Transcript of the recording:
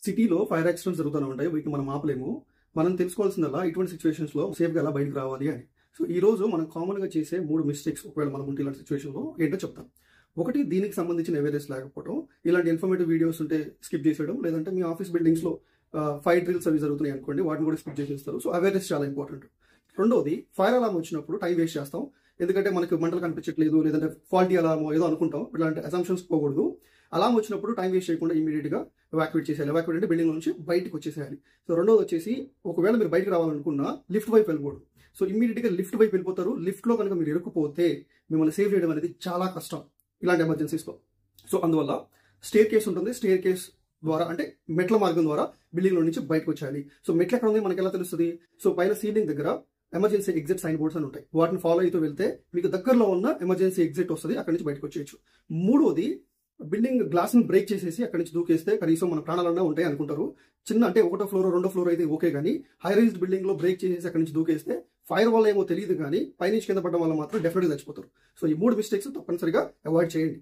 సిటీలో fire accidents జరుగుతూనే ఉంటాయి. వీటిని మనం ఆపలేము. మనం తెలుసుకోవాల్సిందల్లా ఇటువంటి సిచ్యువేషన్స్‌లో సేఫ్‌గా ఎలా బయటకు రావాలి అని. సో, ఈరోజు మనం కామన్‌గా చేసే 3 మిస్టేక్స్ ఒకవేళ మనం ఉంటే ఇలాంటి సిచ్యువేషన్‌లో ఏంటో చెప్తాను. ఒకటి, దీనికి సంబంధించిన అవేర్‌నెస్ లేకపోవడం. ఇలాంటి ఇన్ఫర్మేటివ్ వీడియోస్ ఉంటే స్కిప్ చేసేయడం. లేదంటే మీ ఆఫీస్ బిల్డింగ్స్‌లో ఫైర్ డ్రిల్స్ అవి జరుగుతున్నాయి అనుకోండి, వాటిని కూడా స్కిప్ చేసేస్తారు. సో, అవేర్‌నెస్ చాలా ఇంపార్టెంట్. రెండోది, ఫైర్ అలార్మ్ వచ్చినప్పుడు టైం వేస్ట్ చేస్తాం. ఎందుకంటే మనకు మంటలు కనిపించట్లేదు, లేదంటే ఫాల్టీ అలార్మ్ ఏదో అనుకుంటాం. ఇలాంటి అసంప్షన్స్ పోకూడదు. అలార్మ్ వచ్చినప్పుడు టైం వేస్ట్ చేయకుండా ఇమీడియట్‌గా ఎవాక్యుయేట్ చేసేయాలి. ఎవాక్యుయేట్ అంటే బిల్డింగ్ నుంచి బయటకు వచ్చేసేయాలి. సో, రెండోది వచ్చేసి, ఒకవేళ మీరు బయటకు రావాలనుకున్నా లిఫ్ట్ వైపు వెళ్ళకూడదు. సో, ఇమ్మీడియట్‌గా లిఫ్ట్ వైపు వెళ్ళిపోతారు. లిఫ్ట్‌లో కనుక మీరు ఇరుక్కుపోతే మిమ్మల్ని సేవ్ చేయడం అనేది చాలా కష్టం ఇలాంటి ఎమర్జెన్సీస్‌లో. సో, అందువల్ల స్టేర్ కేస్ ఉంటుంది. స్టేర్ కేస్ ద్వారా, అంటే మెట్ల మార్గం ద్వారా బిల్డింగ్‌లో నుంచి బయటకు వచ్చేయాలి. సో, మెట్లు ఎక్కడ ఉంది మనకి ఎలా తెలుస్తుంది? సో, పైన సీలింగ్ దగ్గర ఎమర్జెన్సీ ఎగ్జిట్ సైన్ బోర్డ్స్ అని ఉంటాయి. వాటిని ఫాలో అవుతూ వెళ్తే మీకు దగ్గరలో ఉన్న ఎమర్జెన్సీ ఎగ్జిట్ వస్తుంది. అక్కడి నుంచి బయటకు వచ్చేయచ్చు. మూడోది, బిల్డింగ్ గ్లాస్ ని బ్రేక్ చేసేసి అక్కడి నుంచి దూకేస్తే కనీసం మన ప్రాణాలన్నా ఉంటాయి అనుకుంటారు. చిన్న, అంటే ఒకటో ఫ్లోర్ రెండో ఫ్లోర్ అయితే ఓకే, కానీ హై రైజ్డ్ బిల్డింగ్ లో బ్రేక్ చేసేసి అక్కడి నుంచి దూకేస్తే ఫైర్ వల్ల ఏమో తెలియదు, కానీ పైనుంచి కింద పడడం వల్ల మాత్రం డెఫినెట్గా చచ్చిపోతారు. సో, ఈ 3 మిస్టేక్స్ తప్పనిసరిగా అవాయిడ్ చేయండి.